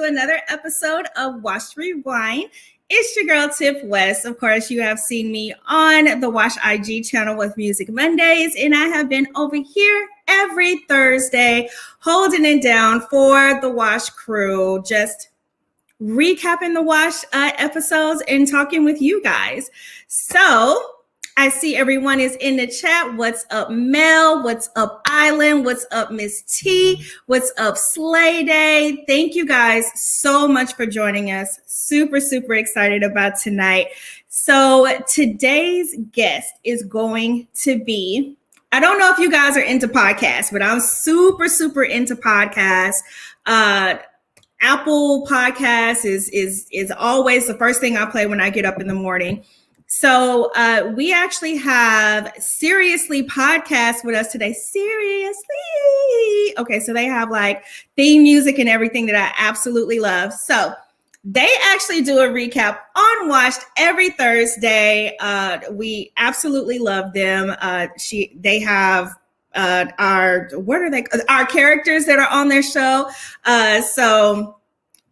another episode of Wash Rewind. It's your girl, Tiff West. Of course, you have seen me on the Wash IG channel with Music Mondays, and I have been over here every Thursday holding it down for the Wash crew, just recapping the Wash episodes and talking with you guys. So I see everyone is in the chat. What's up, Mel? What's up, Island? What's up, Miss T? What's up, Slay Day? Thank you guys so much for joining us. Super, super excited about tonight. So today's guest is going to be, I don't know if you guys are into podcasts, but I'm super, super into podcasts. Apple Podcasts is always the first thing I play when I get up in the morning. So we actually have Seriously Podcast with us today. Seriously. Okay, so they have like theme music and everything that I absolutely love. So they actually do a recap on Washed every Thursday. We absolutely love them. They have our characters that are on their show. So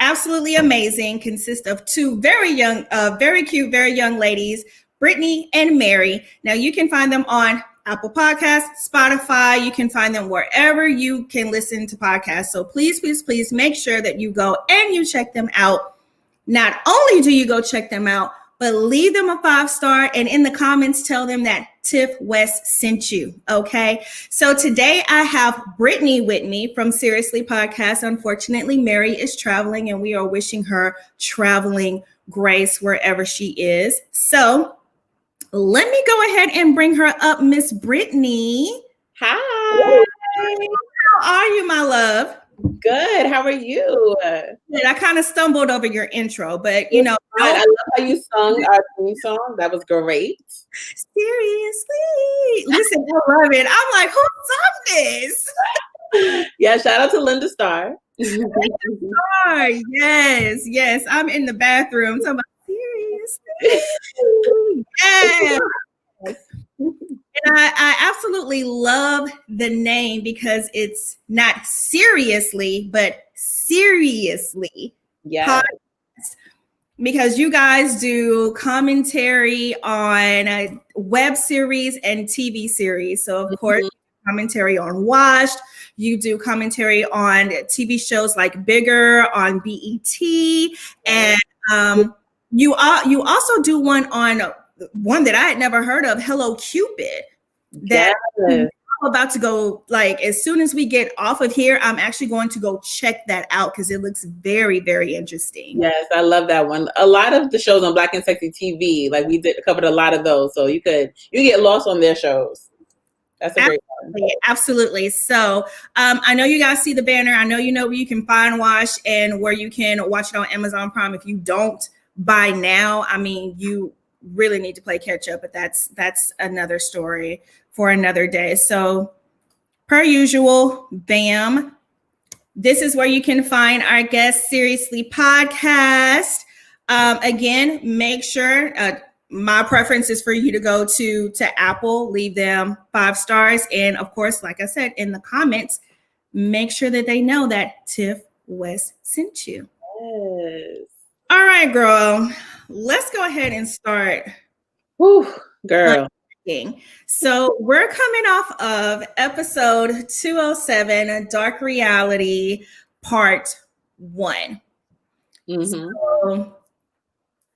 absolutely amazing. Consists of two very young, very cute, very young ladies, Brittany and Mary. Now you can find them on Apple Podcasts, Spotify. You can find them wherever you can listen to podcasts. So please, please, please make sure that you go and you check them out. Not only do you go check them out, but leave them a 5-star and in the comments tell them that Tiff West sent you, okay? So today I have Brittany with me from Seriously Podcast. Unfortunately, Mary is traveling and we are wishing her traveling grace wherever she is. So let me go ahead and bring her up, Miss Brittany. Hi. How are you, my love? Good. How are you? Good. I kind of stumbled over your intro, but you know. I love how you sung our theme song. That was great. Seriously. Listen, I love it. I'm like, who sung this? Yeah, shout out to Linda Starr. Starr. Yes. I'm in the bathroom. So I'm like, seriously. Yes. And I absolutely love the name because it's not seriously, but seriously. Yeah. Because you guys do commentary on web series and TV series. So, of course, commentary on Washed. You do commentary on TV shows like Bigger on BET. And you also do one that I had never heard of, Hello Cupid. That I'm about to go, like, as soon as we get off of here, I'm actually going to go check that out because it looks very, very interesting. Yes, I love that one. A lot of the shows on Black and Sexy TV, like we covered a lot of those. So you get lost on their shows. That's a great one. Absolutely. So I know you guys see the banner. I know you know where you can find Wash and where you can watch it on Amazon Prime. If you don't by now, I mean, you really need to play catch up, but that's another story for another day. So per usual, bam, this is where you can find our guest Seriously Podcast. Again, make sure my preference is for you to go to Apple, leave them 5 stars. And of course, like I said, in the comments, make sure that they know that Tiff West sent you. Yes. All right, girl. Let's go ahead and start. Woo, girl. So we're coming off of episode 207, Dark Reality, part 1. So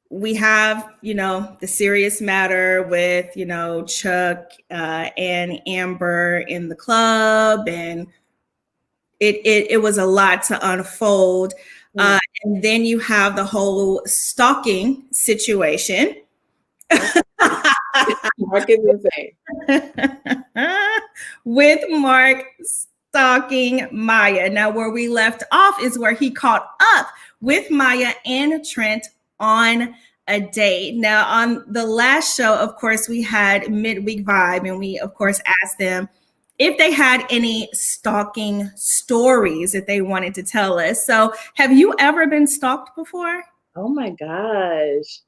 we have, the serious matter with, Chuck and Amber in the club, and it was a lot to unfold. And then you have the whole stalking situation. Mark is insane. With Mark stalking Maya. Now, where we left off is where he caught up with Maya and Trent on a date. Now, on the last show, of course, we had Midweek Vibe, and we, of course, asked them if they had any stalking stories that they wanted to tell us. So have you ever been stalked before? Oh my gosh.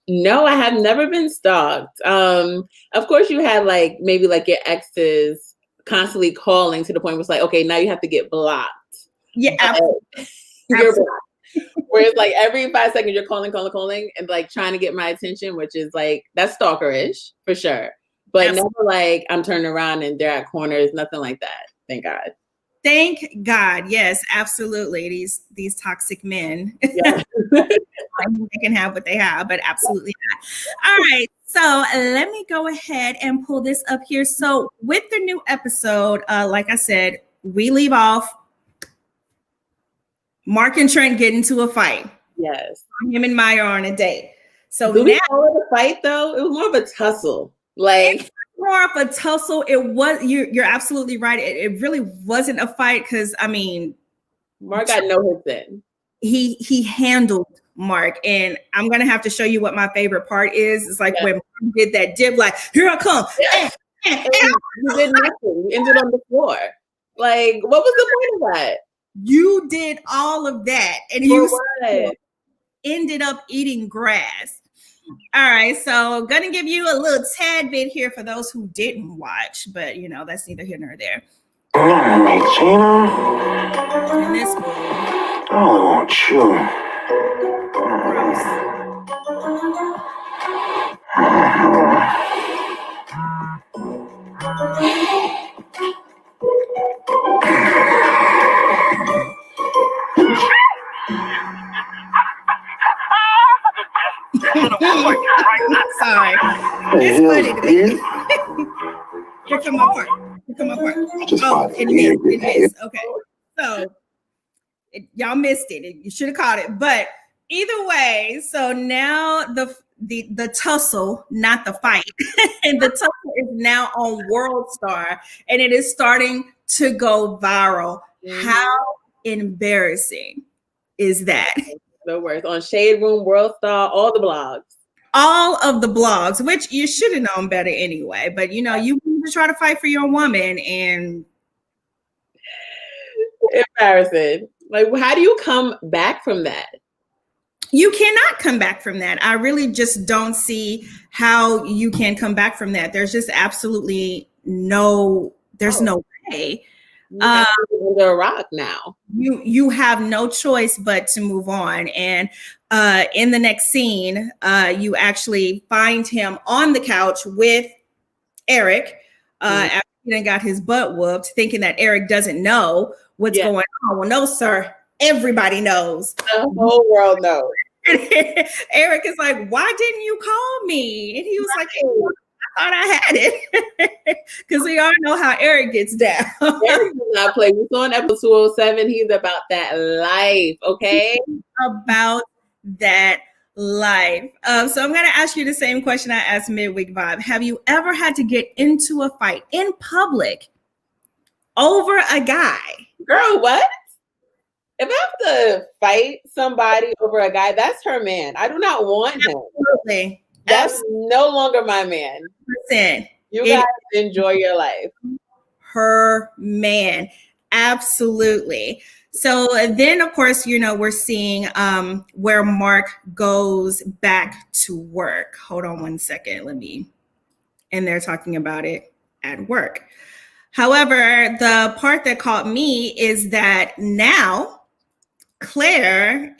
No, I have never been stalked. Of course you had maybe your exes constantly calling to the point where it's like, okay, now you have to get blocked. Yeah, absolutely. You're blocked. Where it's like every 5 seconds you're calling, and like trying to get my attention, which is like that's stalkerish for sure. But Absolutely. never like I'm turning around and they're at corners, nothing like that. Thank God. Thank God. Yes, absolutely. These toxic men. Yeah. They can have what they have, but absolutely not. All right. So let me go ahead and pull this up here. So with the new episode, like I said, we leave off. Mark and Trent get into a fight. Yes. Him and Maya are on a date. So Do now we call it a fight though? It was more of a tussle. Like more of a tussle. It was you're absolutely right. It really wasn't a fight because I mean Mark got no hits in. He handled Mark, and I'm gonna have to show you what my favorite part is. It's like when Mark did that dip, like here I come. You did nothing. You ended on the floor. Like, what was the point of that? You did all of that, and you ended up eating grass. All right, so gonna give you a little tad bit here for those who didn't watch, but you know that's neither here nor there. In this movie, I only want you. Sorry, it's funny to me. Here come my part. It is. Okay, so y'all missed it. You should have caught it, but either way. So now the tussle, not the fight, and the tussle is now on World Star, and it is starting to go viral. Mm-hmm. How embarrassing is that? The worst on Shade Room, World Star, all the blogs. All of the blogs, which you should have known better anyway. But you know, you need to try to fight for your woman, and embarrassing. Like, how do you come back from that? You cannot come back from that. I really just don't see how you can come back from that. There's just absolutely no way. Under a rock now. You have no choice but to move on. And in the next scene, you actually find him on the couch with Eric after he done got his butt whooped, thinking that Eric doesn't know what's going on. Well, no, sir. Everybody knows. The whole world knows. Eric is like, why didn't you call me? And he was like, hey, I thought I had it. Because we all know how Eric gets down. Eric does not play. We saw in episode 207, he's about that life, okay? About that life. So I'm going to ask you the same question I asked Midweek Vibe. Have you ever had to get into a fight in public over a guy? Girl, what? If I have to fight somebody over a guy, that's her man. I do not want him. Absolutely. That's no longer my man. 100%. You guys enjoy your life. Her man. Absolutely. So then, of course, you know, we're seeing where Mark goes back to work. Hold on one second. And they're talking about it at work. However, the part that caught me is that now Carmen,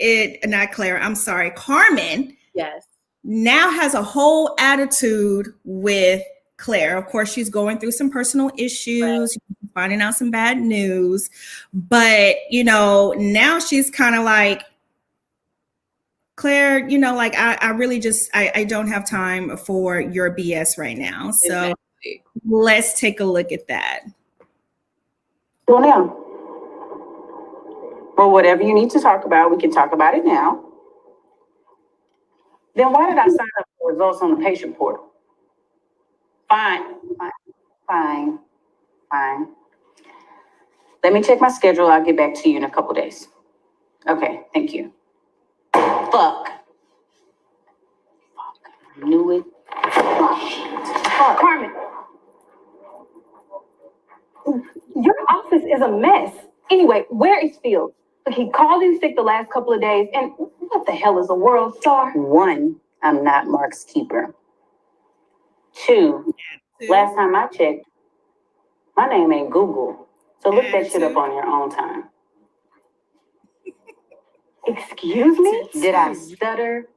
yes, now has a whole attitude with Claire. Of course, she's going through some personal issues, finding out some bad news, but you know, now she's kind of like, Claire, you know, like I really just I don't have time for your BS right now. So let's take a look at that. Well, now. Well, whatever you need to talk about, we can talk about it now. Then why did I sign up for results on the patient portal? Fine. Let me check my schedule. I'll get back to you in a couple days. Okay, thank you. Fuck. I knew it. Fuck. Carmen. Your office is a mess. Anyway, where is Fields? He called in sick the last couple of days, and what the hell is a World Star? One, I'm not Mark's keeper. Two, last time I checked, my name ain't Google, so look that shit up on your own time. Excuse me? Did I stutter?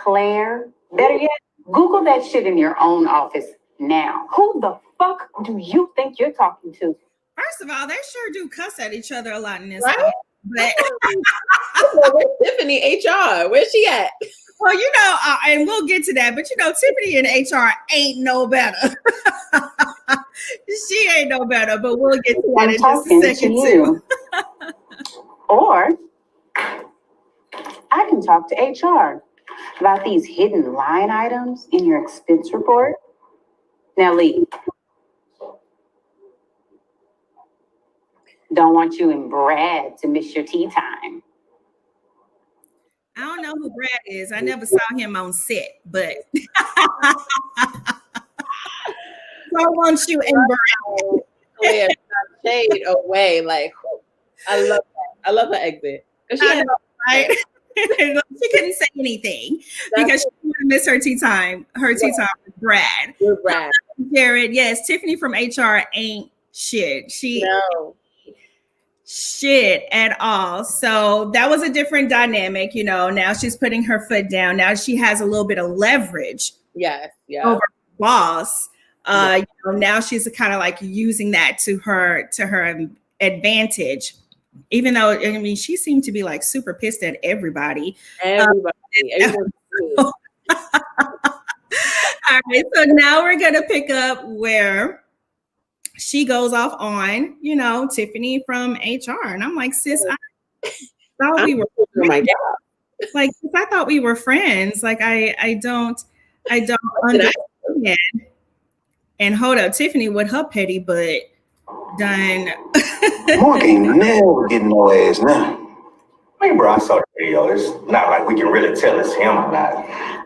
Claire? Better yet, Google that shit in your own office now. Who the fuck do you think you're talking to? First of all, they sure do cuss at each other a lot in this Right? house. But Where's Tiffany HR? Where's she at? well, and we'll get to that, but Tiffany in HR ain't no better. She ain't no better, but we'll get to that in just a second too. Or I can talk to HR about these hidden line items in your expense report. Now leave. Don't want you and Brad to miss your tea time. I don't know who Brad is. I never saw him on set, but so I want you and Brad. Clear shade away. Like, I love that. I love her exit. Right? She couldn't say anything because she would miss her tea time. Her tea time with Brad. With Brad. Jared, yes, Tiffany from HR ain't shit. Shit at all. So that was a different dynamic. Now she's putting her foot down. Now she has a little bit of leverage. Yes. Yeah. Over boss. Now she's kind of like using that to her advantage. Even though she seemed to be like super pissed at everybody. Everybody. All right, so now we're gonna pick up where she goes off on, Tiffany from HR, and I'm like, sis, I thought we were friends. Like, I thought we were friends. Like, I don't understand. And hold up, Tiffany with her petty butt done. Mark ain't never getting no ass now. Hey, bro, I saw the video. It's not like we can really tell it's him or not.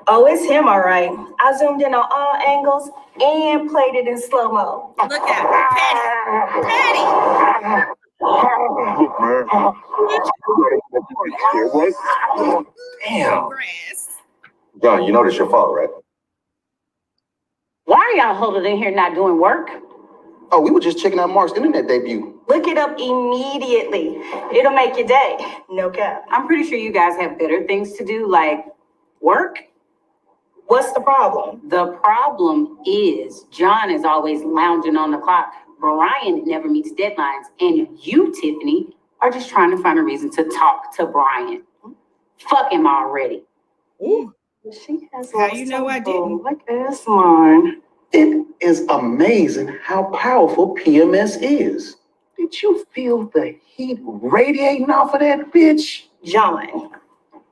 Oh, it's him, all right. I zoomed in on all angles and played it in slow-mo. Look at her. Petty. Damn. Grass. John, you know this your fault, right? Why are y'all holding in here not doing work? Oh, we were just checking out Mark's internet debut. Look it up immediately. It'll make your day. No cap. I'm pretty sure you guys have better things to do, like work. What's the problem? The problem is John is always lounging on the clock. Brian never meets deadlines. And you, Tiffany, are just trying to find a reason to talk to Brian. Fuck him already. Ooh. She has How you know I didn't? Like ass mine. It is amazing how powerful PMS is. Did you feel the heat radiating off of that bitch? John,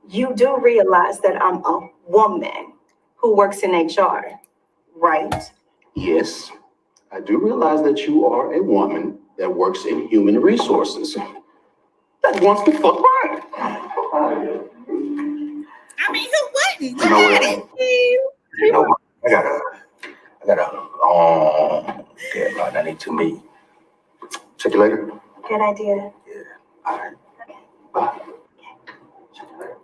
you do realize that I'm a woman who works in HR, right? Yes, I do realize that you are a woman that works in human resources. That wants to fuck Brian. I mean, who wouldn't? You know what? I got a long deadline I need to meet. Check you later. Good idea. Yeah. All right. Bye. Check you later.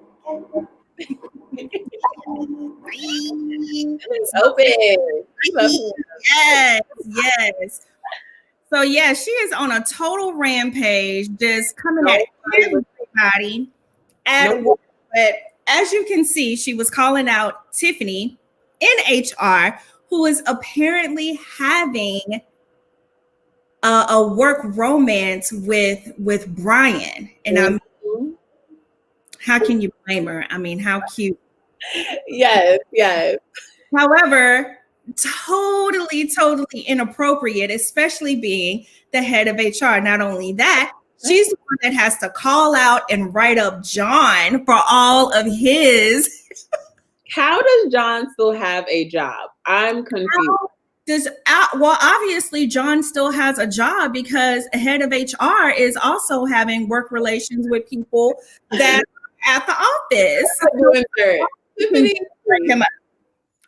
It's open. Yes. So yeah, she is on a total rampage, just coming at everybody. But as you can see, she was calling out Tiffany in HR, who is apparently having a work romance with Brian. And how can you blame her? I mean, how cute. Yes. However, totally inappropriate, especially being the head of HR. Not only that, she's the one that has to call out and write up John for all of his. How does John still have a job? I'm confused. Well, obviously, John still has a job because a head of HR is also having work relations with people that are at the office.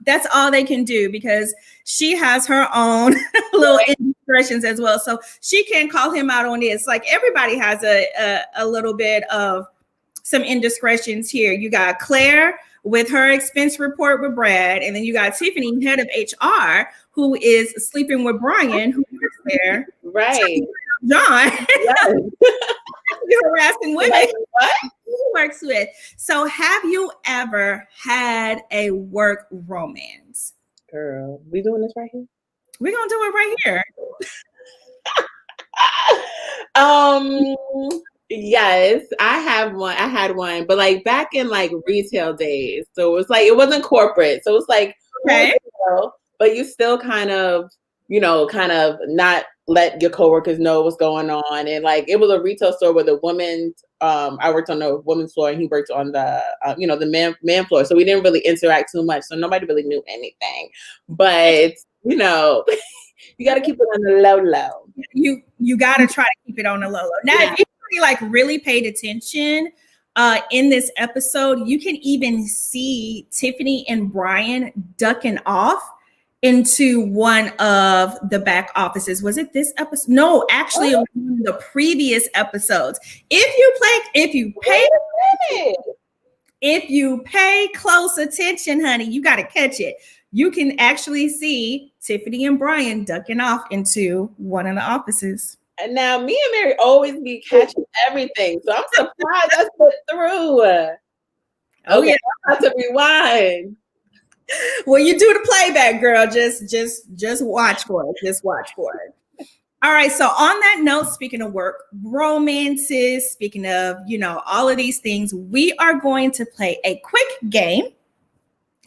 That's all they can do because she has her own little indiscretions as well. So she can't call him out on this. Like everybody has a little bit of some indiscretions here. You got Claire with her expense report with Brad, and then you got Tiffany, head of HR, who is sleeping with Brian, who works there. Right. John. Yes. You're harassing women. Like, what? works with. So have you ever had a work romance? Girl, we doing this right here? We're gonna do it right here. Yes, I have one. I had one, but like back in like retail days. So it was like it wasn't corporate. So it was like Okay. retail, but you still kind of, kind of not let your coworkers know what's going on. And like it was a retail store where the woman, I worked on the woman's floor and he worked on the the man floor. So we didn't really interact too much. So nobody really knew anything. But you got to keep it on the low. You got to try to keep it on the low. Now, if you really paid attention in this episode, you can even see Tiffany and Brian ducking off into one of the back offices. Was it this episode? No, actually, it was one of the previous episodes. If you pay close attention, honey, you got to catch it. You can actually see Tiffany and Brian ducking off into one of the offices. And now me and Mary always be catching everything. So I'm surprised I slipped through. Okay, I'm about to rewind. Well, you do the playback, girl. Just watch for it. Just watch for it. All right. So on that note, speaking of work, romances, speaking of, all of these things, we are going to play a quick game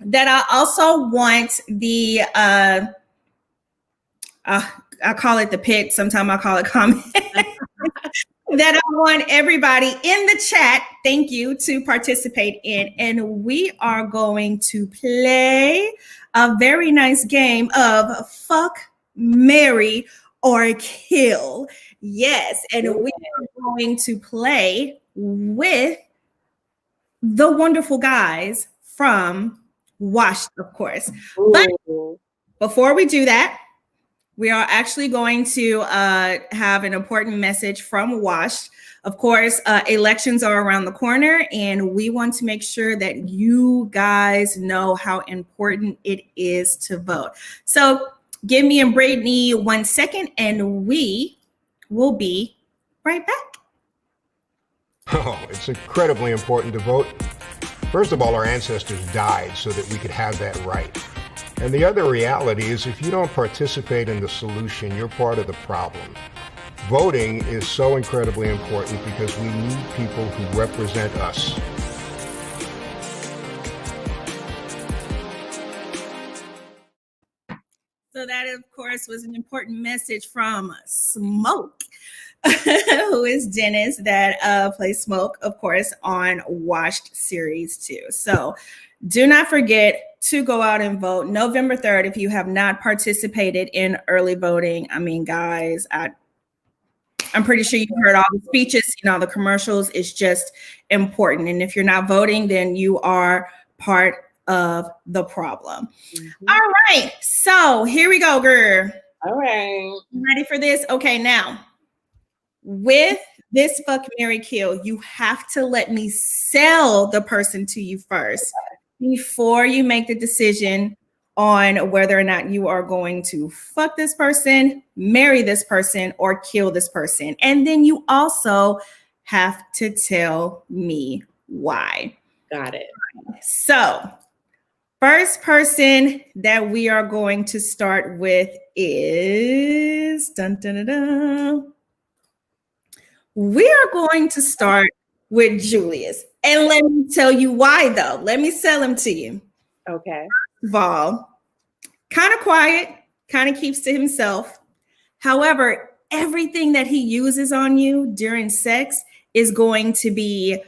that I also want the I call it the pit. Sometimes I call it comment. That I want everybody in the chat, thank you, to participate in. And we are going to play a very nice game of fuck, marry, or kill. Yes. And we are going to play with the wonderful guys from Washed, of course. But before we do that, we are actually going to have an important message from Washed. Of course, elections are around the corner, and we want to make sure that you guys know how important it is to vote. So give me and Brittany 1 second, and we will be right back. Oh, it's incredibly important to vote. First of all, our ancestors died so that we could have that right. And the other reality is if you don't participate in the solution, you're part of the problem. Voting is so incredibly important because we need people who represent us. So that, of course, was an important message from Smoke, who is Dennis, that plays Smoke, of course, on Washed Series 2. So do not forget to go out and vote November 3rd if you have not participated in early voting. I mean, guys, I'm pretty sure you've heard all the speeches, the commercials. It's just important. And if you're not voting, then you are part of the problem. Mm-hmm. All right. So here we go, girl. All right. Ready for this? Okay, now with this fuck, marry, kill, you have to let me sell the person to you first before you make the decision on whether or not you are going to fuck this person, marry this person, or kill this person. And then you also have to tell me why. Got it. So first person that we are going to start with is we are going to start with Julius. And let me tell you why, though. Let me sell him to you. Okay. First of all, kind of quiet, kind of keeps to himself. However, everything that he uses on you during sex is going to be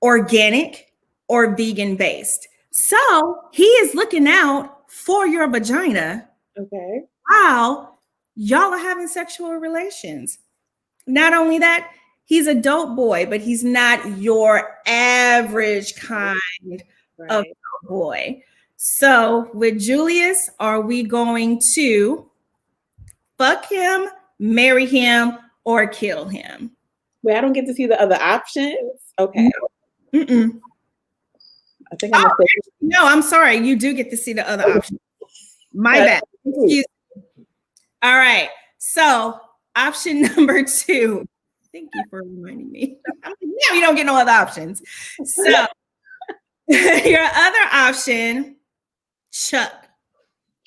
organic or vegan based. So he is looking out for your vagina. Okay. While y'all are having sexual relations. Not only that, he's a dope boy, but he's not your average kind of dope boy. So with Julius, are we going to fuck him, marry him, or kill him? Wait, I don't get to see the other options? Okay. Mm-mm. I think I'm no, I'm sorry. You do get to see the other options. My bad. Excuse me. All right. So option number 2 Thank you for reminding me. Now you don't get no other options. So your other option, Chuck.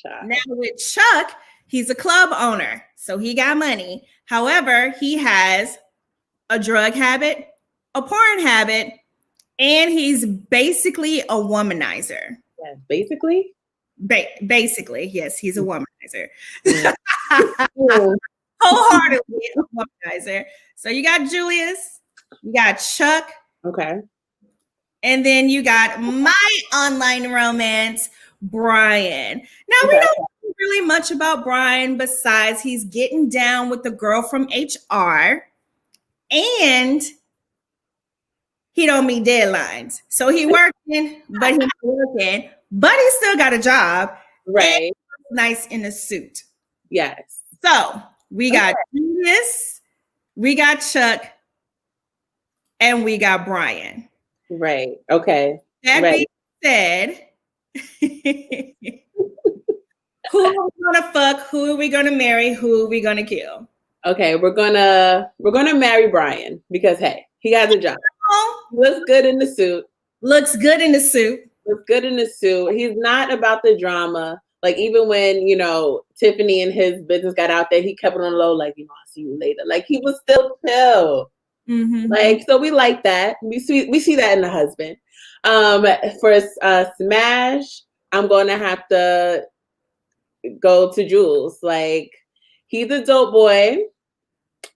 Now with Chuck, he's a club owner, so he got money. However, he has a drug habit, a porn habit, and he's basically a womanizer. Yeah, basically? Basically, yes, he's a womanizer. Mm. Wholeheartedly a womanizer. So you got Julius, you got Chuck, Okay. and then you got my online romance, Brian. Now, we Okay. don't know really much about Brian besides he's getting down with the girl from HR and he don't meet deadlines. So he working, but he's working, but he still got a job. Right. Nice in a suit. Yes. So we got Julius, we got Chuck, and we got Brian. Right. Okay. That Right. being said, who are we gonna fuck? Who are we gonna marry? Who are we gonna kill? Okay. We're gonna marry Brian because hey, he got a job. Oh, He looks good in the suit. looks good in the suit. Looks good in the suit. He's not about the drama. Like even when Tiffany and his business got out there, he kept it on the low. Like I'll see you later. Like he was still chill. Mm-hmm. Like so, we like that. We see that in the husband. For Smash, I'm gonna have to go to Jules. Like he's a dope boy,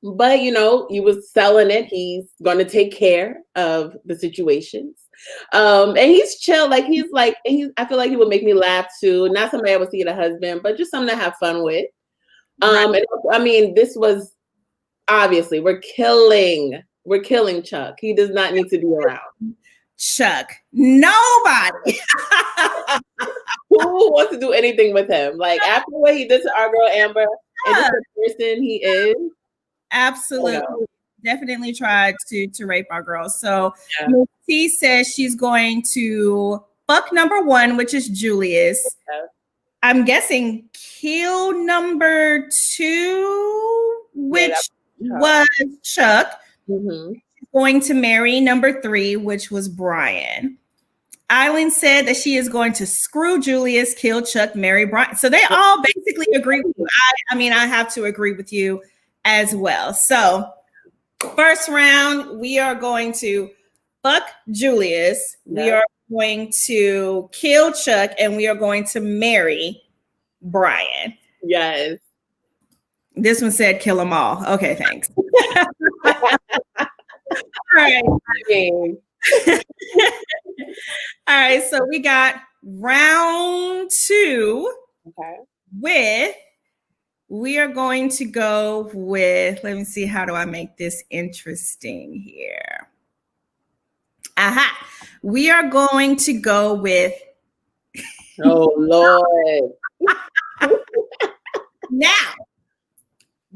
but he was selling it. He's gonna take care of the situations. And he's chill. Like I feel like he would make me laugh too. Not somebody I would see as a husband, but just something to have fun with. And I mean, this was obviously we're killing Chuck. He does not need to be around. Chuck, nobody. Who wants to do anything with him? Like after what he did to our girl Amber, and just the person he is. Absolutely. Definitely tried to rape our girls. So Yeah. T says she's going to fuck number one, which is Julius. Yeah. I'm guessing kill number two, which was Chuck. Mm-hmm. Going to marry number three, which was Brian. Eileen said that she is going to screw Julius, kill Chuck, marry Brian. So they all basically agree with you. I mean, I have to agree with you as well. So first round, we are going to fuck Julius. Yeah. We are going to kill Chuck, and we are going to marry Brian. Yes. This one said kill them all. Okay, thanks. All right. All right, so we got round two. Okay. We are going to go with, let me see, how do I make this interesting here? Aha. We are going to go with Oh Lord. now.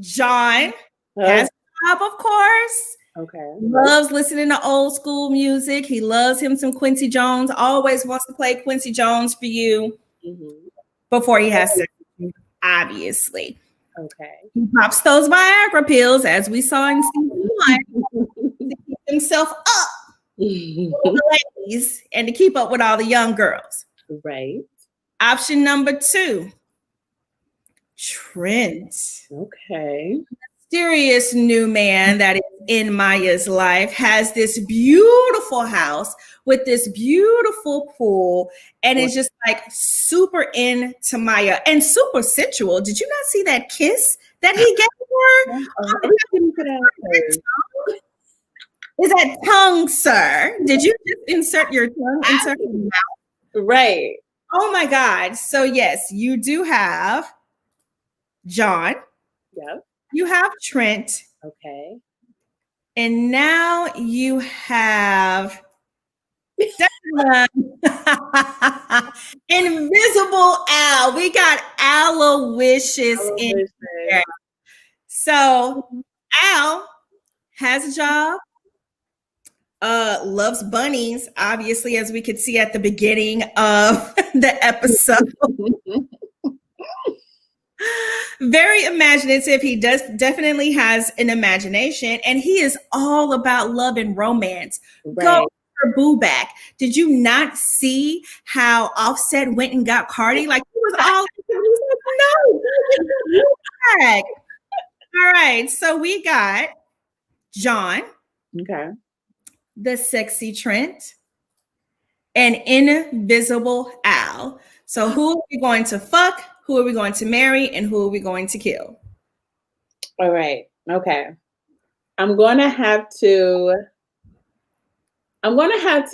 John has a job, of course. Okay. Loves listening to old school music. He loves him some Quincy Jones. Always wants to play Quincy Jones for you before he has sex with you, obviously. Okay. He pops those Viagra pills, as we saw in season one, to keep himself up with the ladies and to keep up with all the young girls. Right. Option number two, Trent. Okay. Mysterious new man that is in Maya's life has this beautiful house with this beautiful pool and is just like super into Maya and super sensual. Did you not see that kiss that he gave her? Is that tongue, sir? Did you just insert your tongue into her mouth? Right. Oh my God. So yes, you do have John. Yep. You have Trent. Okay. And now you have Invisible Al. We got Aloysius in here. So Al has a job. Loves bunnies, obviously, as we could see at the beginning of the episode. Very imaginative. He does definitely has an imagination, and he is all about love and romance. Right. Go for Boo back. Did you not see how Offset went and got Cardi? Like he was all he was like, no, Boo back. All right, so we got John, Okay. the sexy Trent, and Invisible Al. So who are we going to fuck? Who are we going to marry? And who are we going to kill? All right. Okay. I'm gonna have to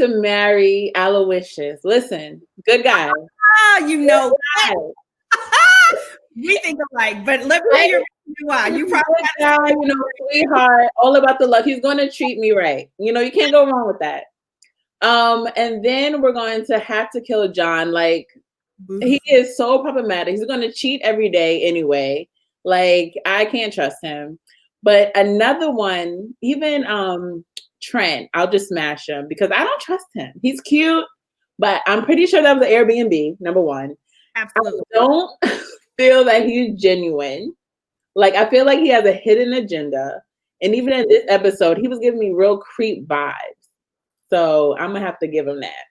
marry Aloysius. Listen, good guy. Ah, you know Guy. we think alike, but let me hear why. You probably Good guy, you know, sweetheart, all about the love. He's gonna treat me right. You know, you can't go wrong with that. And then we're going to have to kill John. Like, he is so problematic. He's gonna cheat every day anyway. Like, I can't trust him. But another one, even Trent, I'll just smash him because I don't trust him. He's cute, but I'm pretty sure that was an Airbnb, number one. absolutely. I don't feel that he's genuine. Like, I feel like he has a hidden agenda. And even in this episode, he was giving me real creep vibes. So I'm gonna have to give him that.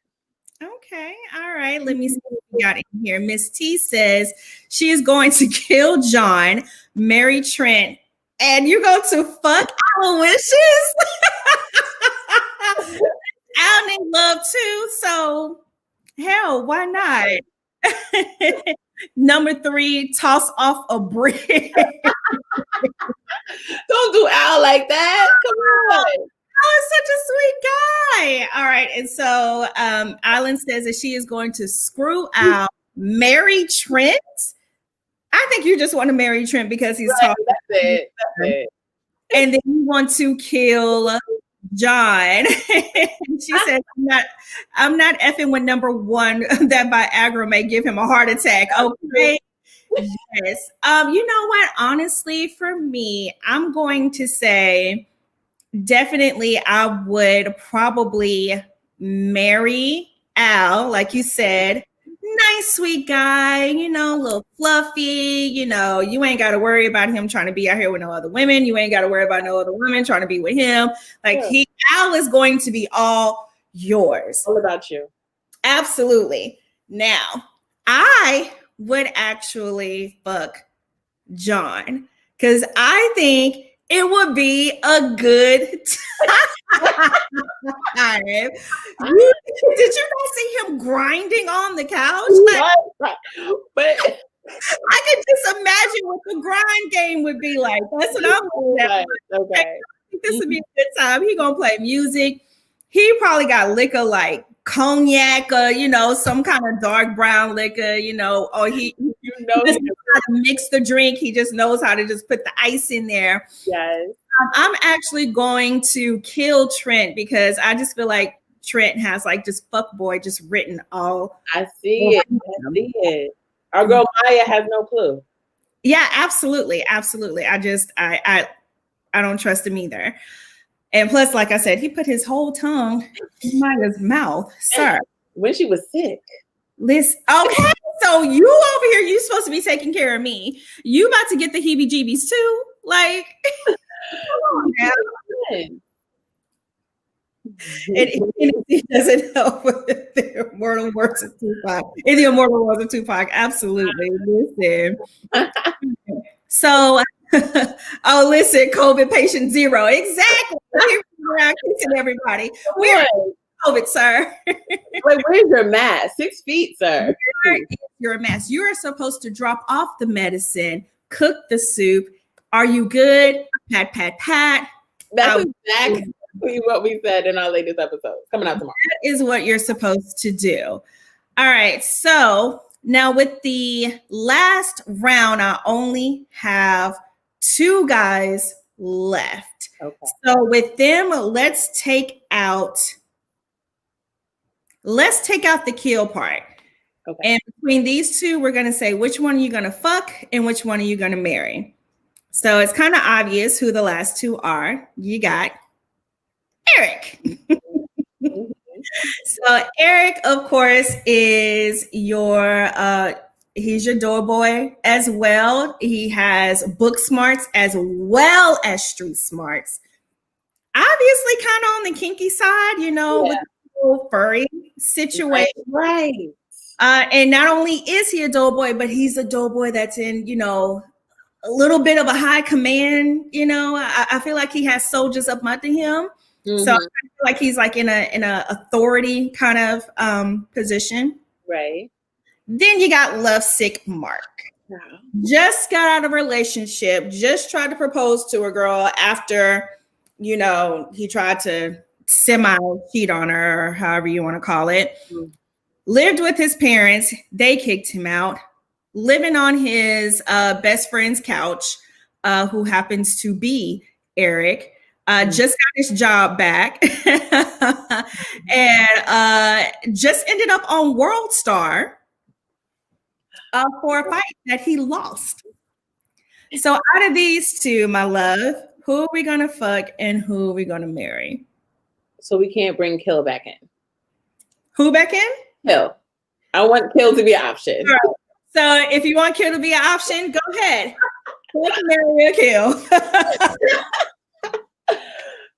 Okay, all right. Let me see what we got in here. Miss T says she is going to kill John, marry Trent, and you're going to fuck Aloysius. Al need love too, so hell, why not? Number 3, toss off a brick. Don't do Al like that. Come on. Oh, such a sweet guy. All right. And so Island says that she is going to screw out, marry Trent. I think you just want to marry Trent because he's talking. That's it. That's it. And then you want to kill John. She says, I'm not effing with number 1. That Viagra may give him a heart attack. Okay. Yes. You know what? Honestly, for me, I'm going to say definitely I would probably marry Al, like you said. Nice, sweet guy, you know, a little fluffy, you know, you ain't got to worry about him trying to be out here with no other women. You ain't got to worry about no other women trying to be with him. Like Al is going to be all yours. All about you. Absolutely. Now, I would actually fuck John because I think it would be a good time. Did you not see him grinding on the couch? Like, But I could just imagine what the grind game would be like. That's what I'm okay. I think this would be a good time. He gonna play music. He probably got liquor like cognac, you know, some kind of dark brown liquor, you know, or he doesn't know how to mix the drink. He just knows how to just put the ice in there. Yes. I'm actually going to kill Trent because I just feel like Trent has like just fuck boy just written all. I see it. I see it. Our girl Maya has no clue. Yeah, absolutely. Absolutely. I don't trust him either. And plus, like I said, he put his whole tongue in Maya's mouth, sir. When she was sick. Listen, okay, so you over here, you supposed to be taking care of me. You about to get the heebie-jeebies too? Like, come on now. And he doesn't help with the immortal words of Tupac. In the immortal words of Tupac, absolutely. Listen. So, oh, listen, COVID patient 0. Exactly. We're around kissing everybody. We're COVID, sir. Wait, where's your mask? 6 feet, sir. Where is your mask? You are supposed to drop off the medicine, cook the soup. Are you good? Pat, pat, pat. That's exactly what we said in our latest episode. Coming out tomorrow. That is what you're supposed to do. All right. So now with the last round, I only have 2 guys left. Okay. So with them, let's take out the kill part. Okay. And between these 2, we're going to say which one are you going to fuck and which one are you going to marry. So it's kind of obvious who the last 2 are. You got Eric. So Eric, of course, is your He's your doughboy as well. He has book smarts as well as street smarts. Obviously, kind of on the kinky side, with the whole furry situation. Right. And not only is he a doughboy, but he's a doughboy that's in, a little bit of a high command. I feel like he has soldiers up under him. Mm-hmm. So I feel like he's like in a authority kind of position. Right. Then you got lovesick Mark. Yeah. Just got out of a relationship, just tried to propose to a girl after, he tried to semi-cheat on her, or however you want to call it. Mm-hmm. Lived with his parents. They kicked him out. Living on his best friend's couch, who happens to be Eric. Just got his job back. And just ended up on World Star for a fight that he lost. So out of these two, my love, who are we going to fuck and who are we going to marry? So we can't bring Kill back in. Who back in? Kill. I want Kill to be an option. Right. So if you want Kill to be an option, go ahead. Let's marry a Kill.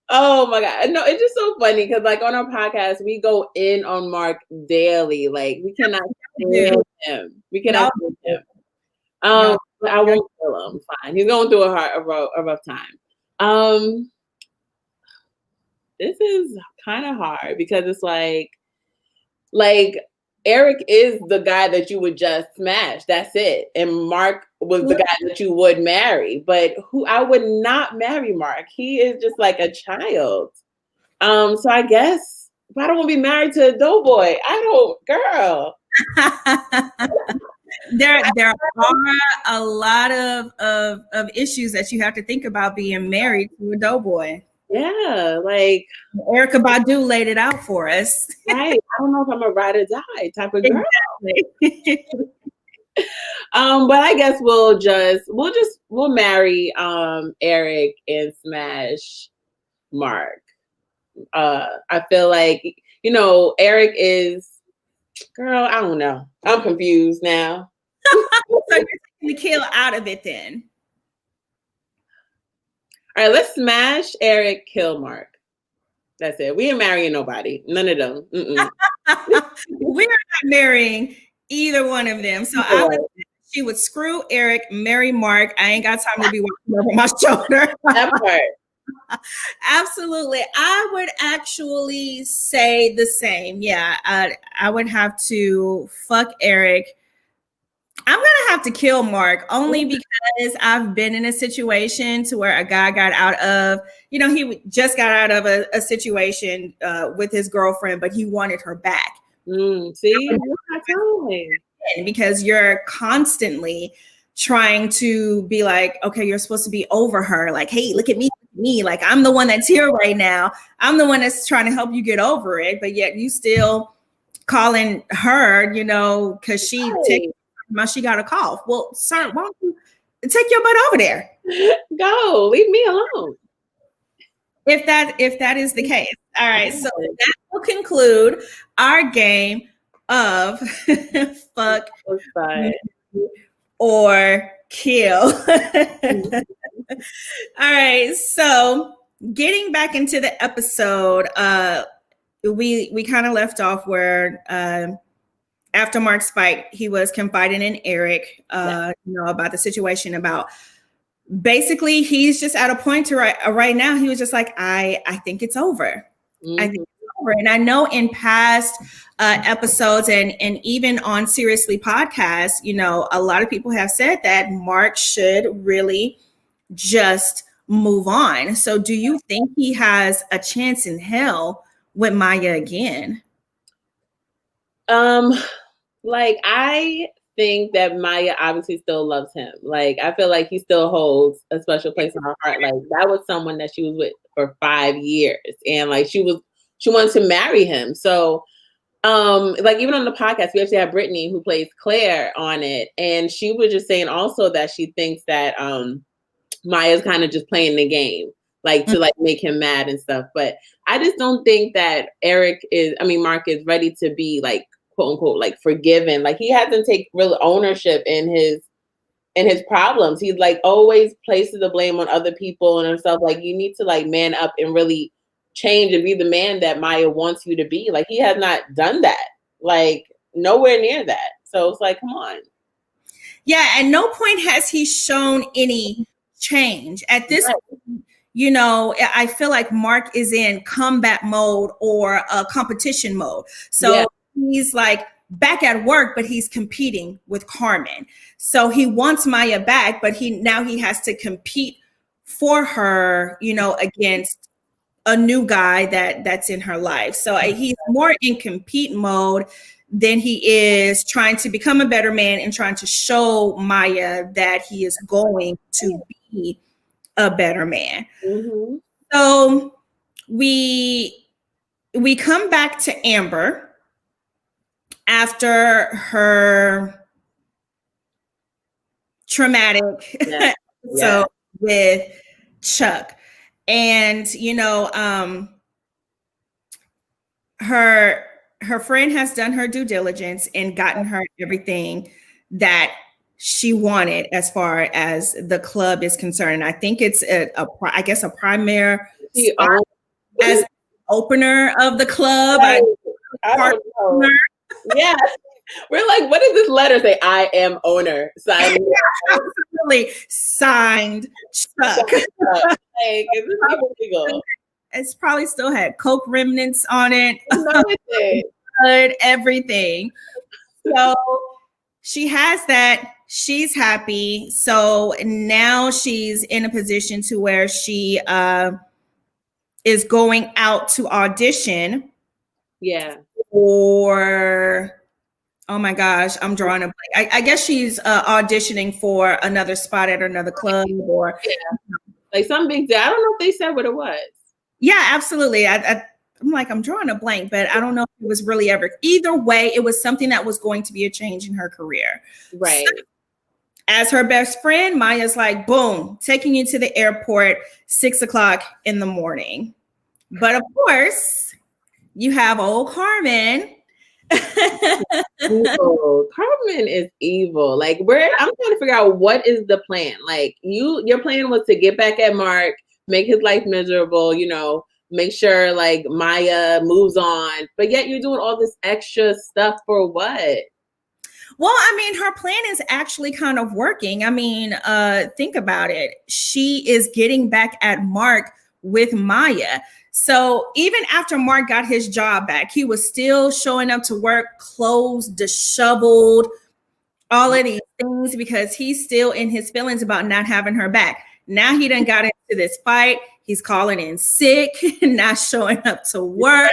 Oh my God. No, it's just so funny because like on our podcast, we go in on Mark daily. Like we cannot stand him. We cannot stand him. But I won't kill him. Fine. He's going through a rough time. This is kind of hard because it's like Eric is the guy that you would just smash. That's it. And Mark was the guy that you would marry. But I would not marry Mark. He is just like a child. So I guess I don't want to be married to a doughboy. Girl. There are a lot of issues that you have to think about being married to a doughboy. Yeah, like Erykah Badu laid it out for us. Right. I don't know if I'm a ride or die type of girl. Exactly. But I guess we'll marry Eric and smash Mark. I feel like Eric is girl. I don't know. I'm confused now. So you're taking the Kill out of it then. All right, let's smash Eric, kill Mark. That's it. We ain't marrying nobody. None of them. We're not marrying either one of them. So she would screw Eric, marry Mark. I ain't got time to be watching over my shoulder. That part. Absolutely. I would actually say the same. Yeah, I would have to fuck Eric. I'm going to have to kill Mark only because I've been in a situation to where a guy got out of, he just got out of a situation with his girlfriend, but he wanted her back. See? Because you're constantly trying to be like, okay, you're supposed to be over her. Like, hey, look at me. Like, I'm the one that's here right now. I'm the one that's trying to help you get over it. But yet you still calling her, because she got a cough. Well, sir, why don't you take your butt over there? Go, leave me alone. If that is the case. All right. So that will conclude our game of fuck or kill. All right. So getting back into the episode, we kind of left off where after Mark's fight, he was confiding in Eric, about the situation. About basically, he's just at a point to right now. He was just like, I think it's over. Mm-hmm. I think it's over. And I know in past episodes and even on Seriously podcast, a lot of people have said that Mark should really just move on. So, do you think he has a chance in with Maya again? Like, I think that Maya obviously still loves him. Like, I feel like he still holds a special place in her heart. Like, that was someone that she was with for 5 years. And like, she wanted to marry him. So, like, even on the podcast, we actually have Brittany, who plays Claire, on it. And she was just saying also that she thinks that Maya's kind of just playing the game, like to like make him mad and stuff. But I just don't think that Mark is ready to be like quote unquote like forgiven. Like he hasn't taken real ownership in his problems. He's like always places the blame on other people and himself. Like you need to like man up and really change and be the man that Maya wants you to be. Like he has not done that. Like nowhere near that. So it's like, come on. Yeah, at no point has he shown any change. At this point, you know, I feel like Mark is in combat mode or competition mode. So he's like back at work, but he's competing with Carmen. So he wants Maya back, but he has to compete for her, you know, against a new guy that's in her life. So he's more in compete mode than he is trying to become a better man and trying to show Maya that he is going to be a better man. Mm-hmm. So we come back to Amber after her traumatic episode with Chuck. And, you know, her friend has done her due diligence and gotten her everything that she wanted as far as the club is concerned. I think it's a primary as opener of the club. I don't know. Yeah. We're like, what does this letter say? I am owner. Signed. Absolutely. Signed Chuck. Like, is this even legal? It's probably still had Coke remnants on it. No, it did. Everything. So she has that. She's happy. So now she's in a position to where she is going out to audition. Yeah. For, oh my gosh, I'm drawing a blank. I guess she's auditioning for another spot at another club or like some big deal. I don't know if they said what it was. Yeah, absolutely. I'm like, I'm drawing a blank, but I don't know if it was really ever. Either way, it was something that was going to be a change in her career. Right. So, as her best friend, Maya's like, boom, taking you to the airport 6:00 in the morning. But of course, you have old Carmen. Evil. Carmen is evil. Like I'm trying to figure out what is the plan. Like your plan was to get back at Mark, make his life miserable, you know, make sure like Maya moves on, but yet you're doing all this extra stuff for what? Well, I mean, her plan is actually kind of working. I mean, think about it. She is getting back at Mark with Maya. So even after Mark got his job back, he was still showing up to work, clothes disheveled, all of these things, because he's still in his feelings about not having her back. Now he done got into this fight. He's calling in sick, not showing up to work.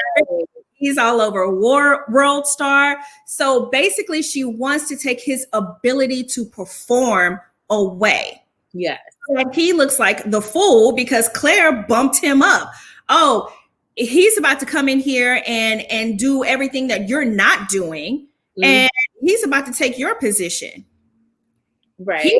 He's all over World Star. So basically, she wants to take his ability to perform away. Yes. And he looks like the fool because Claire bumped him up. Oh, he's about to come in here and do everything that you're not doing. Mm-hmm. And he's about to take your position. Right.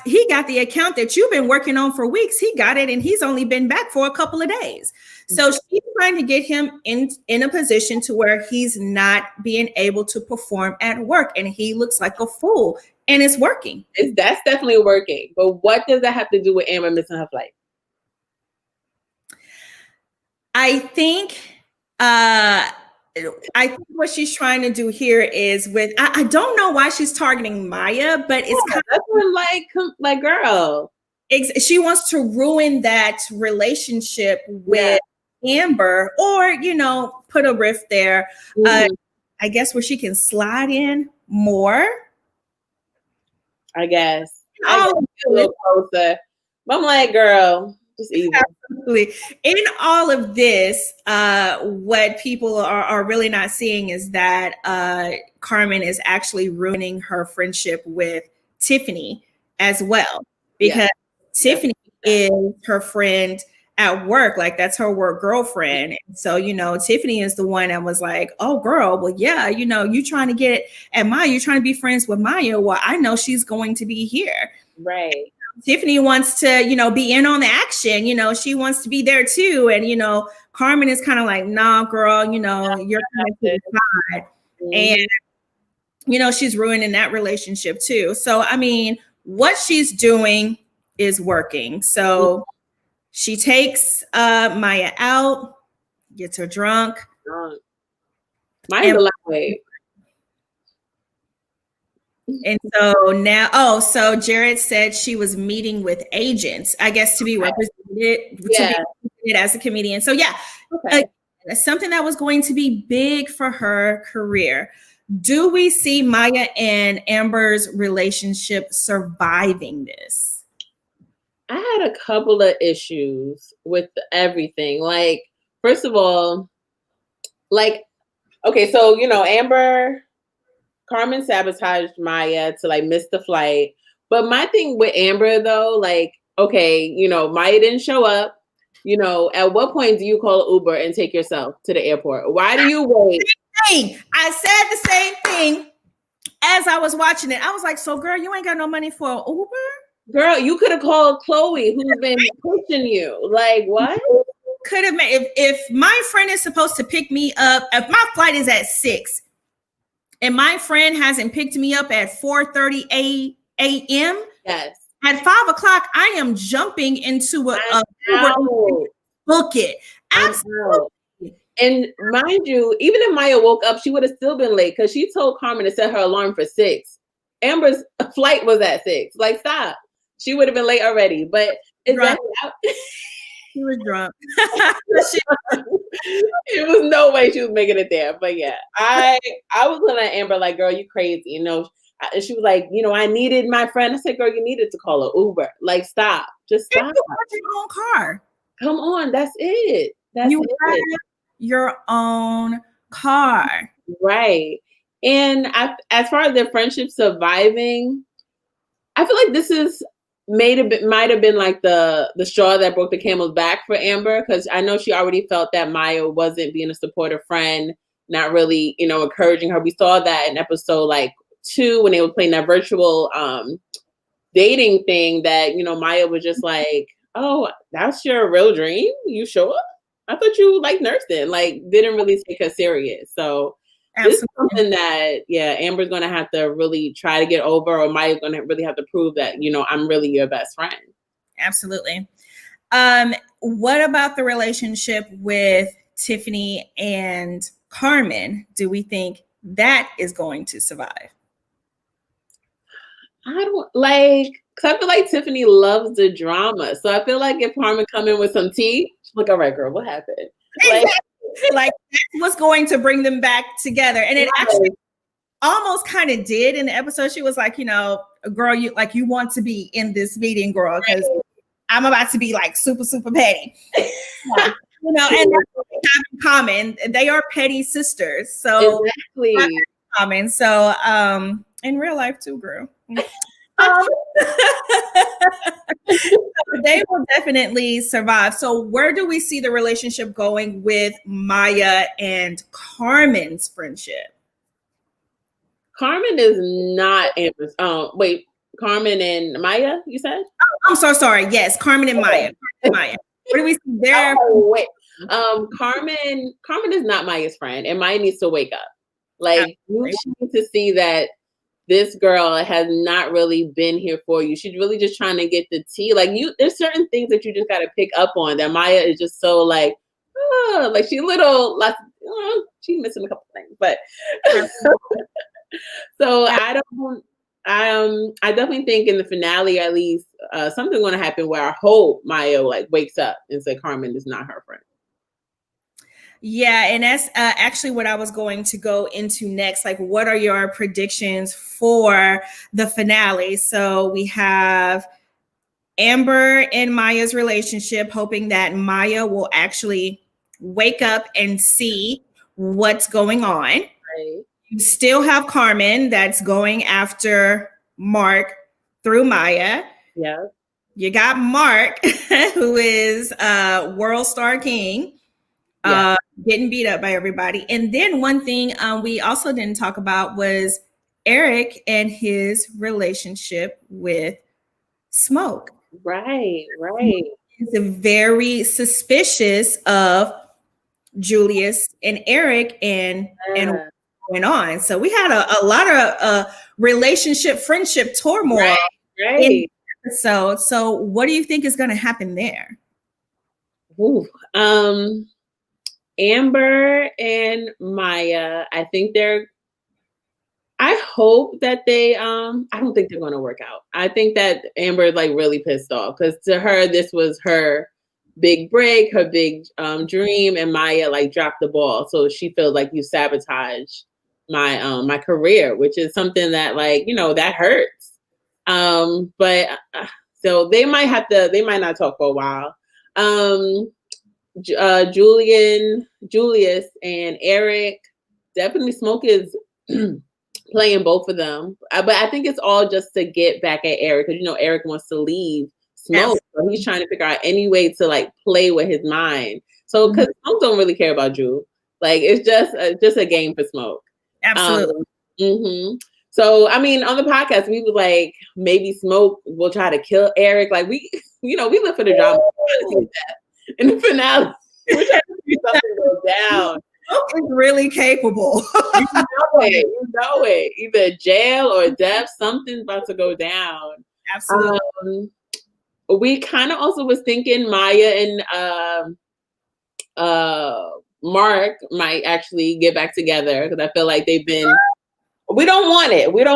He got the account that you've been working on for weeks. He got it and he's only been back for a couple of days. So she's trying to get him in a position to where he's not being able to perform at work and he looks like a fool, and it's working. That's definitely working. But what does that have to do with Amber missing her flight? I think what she's trying to do here is with, I don't know why she's targeting Maya, but it's kind of like, girl. She wants to ruin that relationship with Amber, or, you know, put a rift there. Mm-hmm. I guess where she can slide in more. I guess. A little closer. But I'm like, girl, just evil. Absolutely. In all of this, what people are really not seeing is that Carmen is actually ruining her friendship with Tiffany as well, because Tiffany is her friend at work. Like, that's her work girlfriend. And so, you know, Tiffany is the one that was like, oh, girl, well, yeah, you know, you trying to get at Maya, you're trying to be friends with Maya. Well, I know she's going to be here. Right. Tiffany wants to, you know, be in on the action. You know, she wants to be there too. And, you know, Carmen is kind of like, nah, girl, you know, you're kind of to the side. And, you know, she's ruining that relationship too. So, I mean, what she's doing is working. So she takes Maya out, gets her drunk. Maya's a lightweight. And so now, so Jared said she was meeting with agents, I guess, to be represented, to be represented as a comedian. So yeah, something that was going to be big for her career. Do we see Maya and Amber's relationship surviving this? I had a couple of issues with everything. Like, first of all, like, okay, so, you know, Carmen sabotaged Maya to like miss the flight. But my thing with Amber though, like, okay, you know, Maya didn't show up. You know, at what point do you call Uber and take yourself to the airport? Why do you wait? I said the same thing as I was watching it. I was like, so girl, you ain't got no money for an Uber? Girl, you could have called Chloe, who's been pushing you. Like, what? Could have made, if my friend is supposed to pick me up, if my flight is at 6 and my friend hasn't picked me up at 4:30 a.m. Yes. At 5 o'clock, I am jumping into a book it. Absolutely. And mind you, even if Maya woke up, she would have still been late because she told Carmen to set her alarm for 6. Amber's flight was at 6. Like, stop. She would have been late already. But she was drunk. It was no way she was making it there. But yeah, I was looking at Amber like, girl, you crazy. You know, and she was like, you know, I needed my friend. I said, girl, you needed to call an Uber. Like, stop. Just stop. You have your own car. Come on. That's it. That's you have your own car. Right. And as far as their friendship surviving, I feel like this is might have been like the straw that broke the camel's back for Amber, because I know she already felt that Maya wasn't being a supportive friend, not really, you know, encouraging her. We saw that in episode like 2 when they were playing that virtual dating thing, that, you know, Maya was just like, oh, that's your real dream? You sure? I thought you liked nursing. Like, didn't really take her serious. So this is something that, Amber's going to have to really try to get over, or Maya's going to really have to prove that, you know, I'm really your best friend. Absolutely. What about the relationship with Tiffany and Carmen? Do we think that is going to survive? I don't like, because I feel like Tiffany loves the drama. So I feel like if Carmen come in with some tea, she's like, all right, girl, what happened? Like that's what's going to bring them back together. And it actually almost kind of did in the episode. She was like, you know, girl, you want to be in this meeting, girl, because I'm about to be like super, super petty. You know, and that's what they have in common. They are petty sisters. So exactly. Common. So in real life too, girl. They will definitely survive. So where do we see the relationship going with Maya and Carmen's friendship? Carmen is not Amber's. Carmen and Maya, you said? Oh, I'm so sorry. Yes, Carmen and Maya. Maya. Where do we see their? Carmen is not Maya's friend, and Maya needs to wake up. Like, you need to see that this girl has not really been here for you. She's really just trying to get the tea. Like, there's certain things that you just got to pick up on that Maya is just so like, like she's she's missing a couple things, but so I definitely think in the finale, at least, something's going to happen where I hope Maya like wakes up and say Carmen is not her friend. Yeah, and that's actually what I was going to go into next. Like, what are your predictions for the finale? So we have Amber and Maya's relationship, hoping that Maya will actually wake up and see what's going on. Right. You still have Carmen that's going after Mark through Maya. Yeah. You got Mark, who is World Star King. Yeah. Getting beat up by everybody. And then one thing we also didn't talk about was Eric and his relationship with Smoke. Right. He's very suspicious of Julius and Eric and going on. So we had a lot of relationship, friendship turmoil. Right. So what do you think is going to happen there? Ooh, Amber and Maya, I hope that they I don't think they're gonna work out. I think that Amber is like really pissed off because to her this was her big break, her big dream, and Maya like dropped the ball. So she feels like you sabotaged my career, which is something that like, that hurts. But so they might not talk for a while. Julius and Eric, definitely Smoke is playing both of them. But I think it's all just to get back at Eric because, Eric wants to leave Smoke. So he's trying to figure out any way to like play with his mind. So because Smoke don't really care about Drew. Like it's just a game for Smoke. Absolutely. So, I mean, on the podcast, we were like, maybe Smoke will try to kill Eric. Like we live for the drama. In the finale, we're trying to see something go down. Smoke is really capable. You know it. Either jail or death, something's about to go down. Absolutely. We kind of also was thinking Maya and Mark might actually get back together because I feel like they've been. We don't want it, but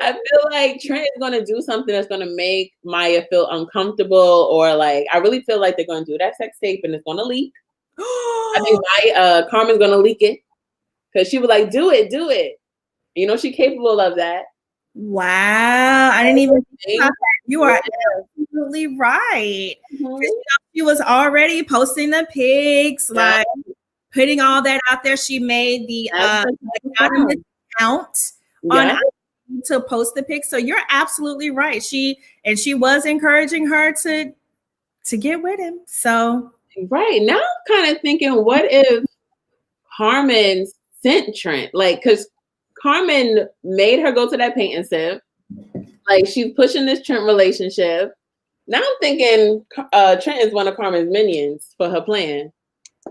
I feel like Trent is going to do something that's going to make Maya feel uncomfortable, or like I really feel like they're going to do that sex tape and it's going to leak. I think Carmen's going to leak it because she was like, "Do it." She's capable of that. Wow, I didn't even think about that. You are absolutely right. She was already posting the pics, like putting all that out there. She made the anonymous account on to post the pics. So you're absolutely right. She was encouraging her to get with him. So right now I'm kind of thinking, what if Carmen sent Trent? Like, because Carmen made her go to that paint and sip. Like she's pushing this Trent relationship. Now I'm thinking Trent is one of Carmen's minions for her plan.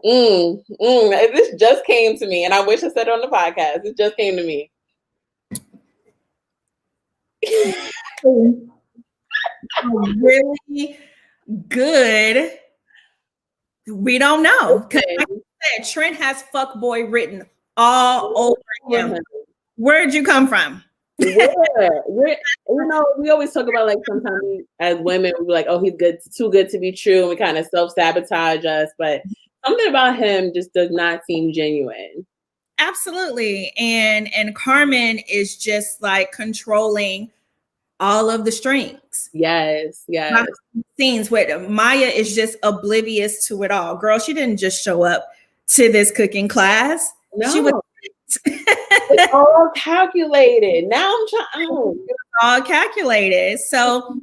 This just came to me, and I wish I said it on the podcast. It just came to me. Really good. We don't know. Because like I said, Trent has fuckboy written all over him. Where'd you come from? We always talk about like sometimes as women, we're like, oh, he's too good to be true, and we kind of self-sabotage us, but something about him just does not seem genuine. Absolutely. And Carmen is just like controlling all of the strings. Yes. Scenes with Maya is just oblivious to it all. Girl, she didn't just show up to this cooking class. No. She was it's all calculated. Now I'm trying. It's all calculated. So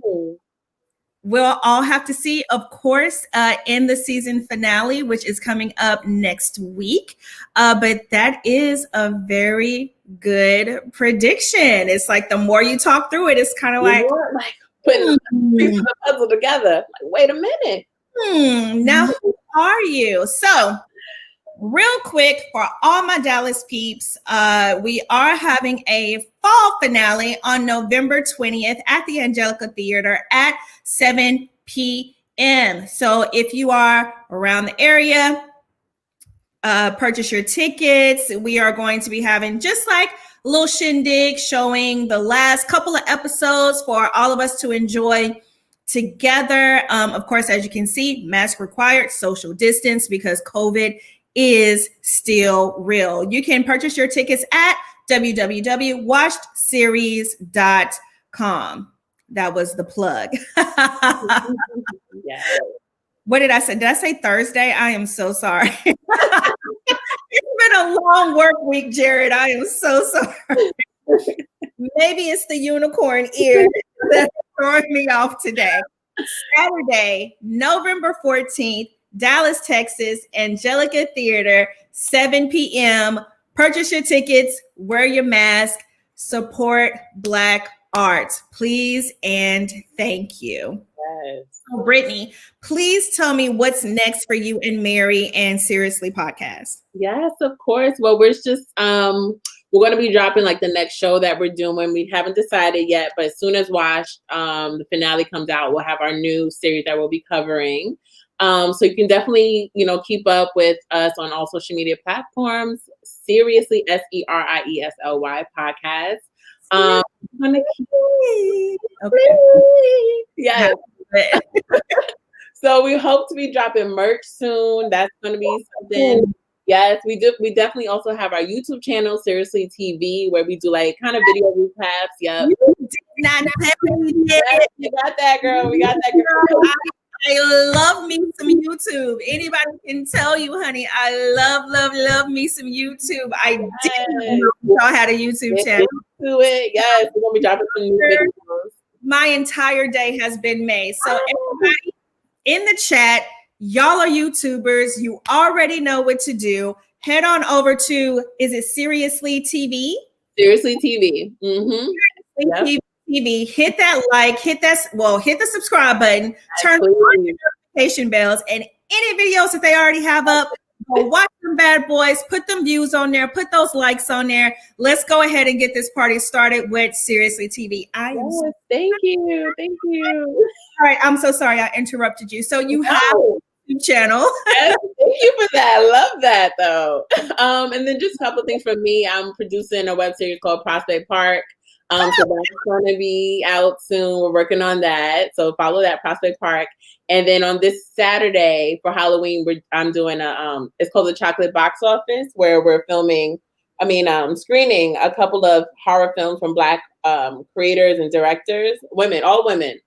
we'll all have to see, of course, in the season finale, which is coming up next week. But that is a very good prediction. It's like the more you talk through it, it's kind of like putting pieces of the puzzle together. Like, wait a minute. Now who are you? So real quick, for all my Dallas peeps, we are having a fall finale on November 20th at the Angelica Theater at 7 p.m. So if you are around the area, purchase your tickets. We are going to be having just like a little shindig showing the last couple of episodes for all of us to enjoy together. Of course, as you can see, mask required, social distance because COVID is still real. You can purchase your tickets at www.watchedseries.com. That was the plug. What did I say? Did I say Thursday? I am so sorry. It's been a long work week, Jared. I am so sorry. Maybe it's the unicorn ear that's throwing me off today. Saturday, November 14th, Dallas, Texas, Angelica Theater, 7 p.m. Purchase your tickets, wear your mask, support Black art. Please and thank you. Yes. So, Brittany, please tell me what's next for you and Mary and Seriously Podcast. Yes, of course. Well, we're just we're going to be dropping like the next show that we're doing. We haven't decided yet, but as soon as Washed, the finale comes out, we'll have our new series that we'll be covering. So you can definitely, keep up with us on all social media platforms. Seriously, SERIESLY podcast. Yes. So we hope to be dropping merch soon. That's going to be something. Yes, we do. We definitely also have our YouTube channel, Seriously TV, where we do like kind of video recaps. Yep. Yes, We got that, girl. We got that, girl. I love me some YouTube. Anybody can tell you, honey, I love me some YouTube. I didn't know y'all had a YouTube channel. To it. Yes, we're going to be dropping some new videos. My entire day has been made. So everybody in the chat, y'all are YouTubers. You already know what to do. Head on over to, is it Seriously TV? Seriously TV. Mm-hmm. Yep. TV. Hit that like, hit the subscribe button, turn on the notification bells, and any videos that they already have up, go watch them bad boys, put them views on there, put those likes on there. Let's go ahead and get this party started with Seriously TV. Thank you. All right, I'm so sorry I interrupted you. So you have a YouTube channel. Yes, thank you for that. I love that though. And then just a couple things from me. I'm producing a web series called Prospect Park. So that's going to be out soon. We're working on that. So follow that, Prospect Park. And then on this Saturday for Halloween, I'm doing it's called the Chocolate Box Office, where we're screening a couple of horror films from Black creators and directors, all women.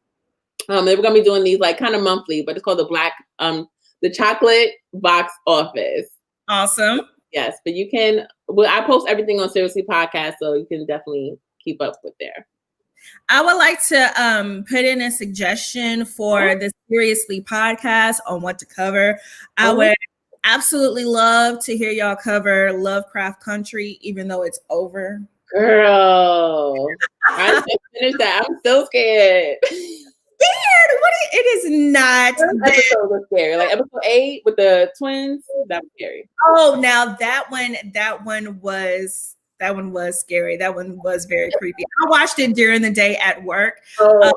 We're going to be doing these like kind of monthly, but it's called the Chocolate Box Office. Awesome. Yes, but I post everything on Seriously Podcast, so you can definitely keep up with there. I would like to put in a suggestion for the Seriously Podcast on what to cover. I would absolutely love to hear y'all cover Lovecraft Country, even though it's over. Girl, I just finished that. I'm so scared. Scared? It is not. That episode was scary. Like episode 8 with the twins, that was scary. Oh, now that one was scary. That one was very creepy. I watched it during the day at work. Late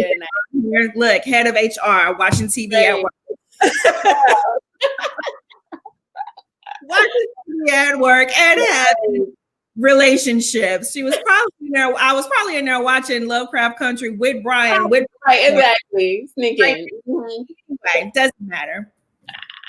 at night. Look, head of HR watching TV at work. Watching TV at work and having relationships. She was probably there. I was probably in there watching Lovecraft Country with Brian. Right, exactly. Sneaking. Right, doesn't matter.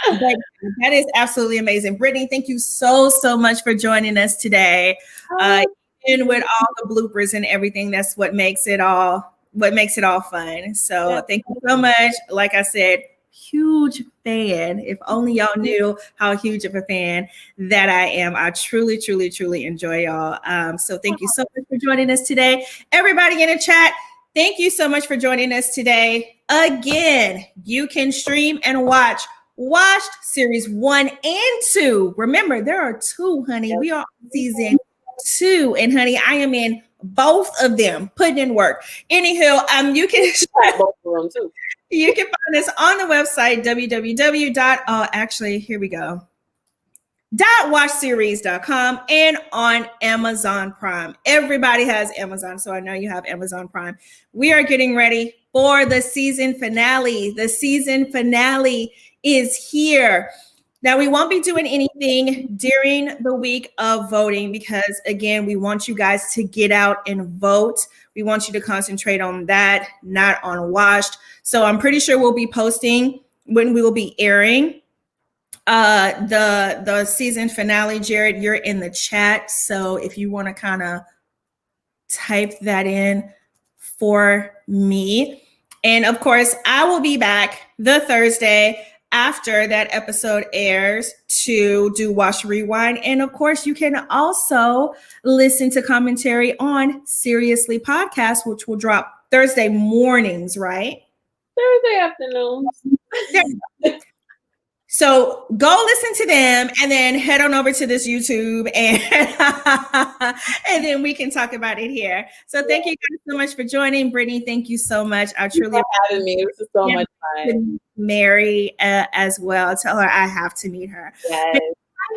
But that is absolutely amazing. Brittany, thank you so much for joining us today. And with all the bloopers and everything, that's what makes it all fun. So thank you so much. Like I said, huge fan. If only y'all knew how huge of a fan that I am. I truly enjoy y'all. So thank you so much for joining us today. Everybody in the chat, thank you so much for joining us today. Again, you can stream and watch Washed Series 1 and 2. Remember, there are 2, honey. We are on season 2, and honey, I am in both of them, putting in work. Anywho, you can both of them too. You can find us on the website www.watchseries.com and on Amazon Prime. Everybody has Amazon, so I know you have Amazon Prime. We are getting ready for the season finale. The season finale is here. Now, we won't be doing anything during the week of voting because, again, we want you guys to get out and vote. We want you to concentrate on that, not on Washed. So I'm pretty sure we'll be posting when we will be airing the season finale. Jared, you're in the chat. So if you want to kind of type that in for me. And of course, I will be back the Thursday after that episode airs to do Watch Rewind. And of course, you can also listen to commentary on Seriously Podcast, which will drop Thursday mornings, right? Thursday afternoons. So go listen to them and then head on over to this YouTube and and then we can talk about it here. So thank you guys so much for joining. Brittany, thank you so much. I truly having me. This is so much fun. Mary as well. Tell her I have to meet her. Yes.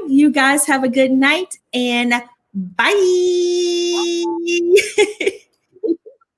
You guys have a good night and bye.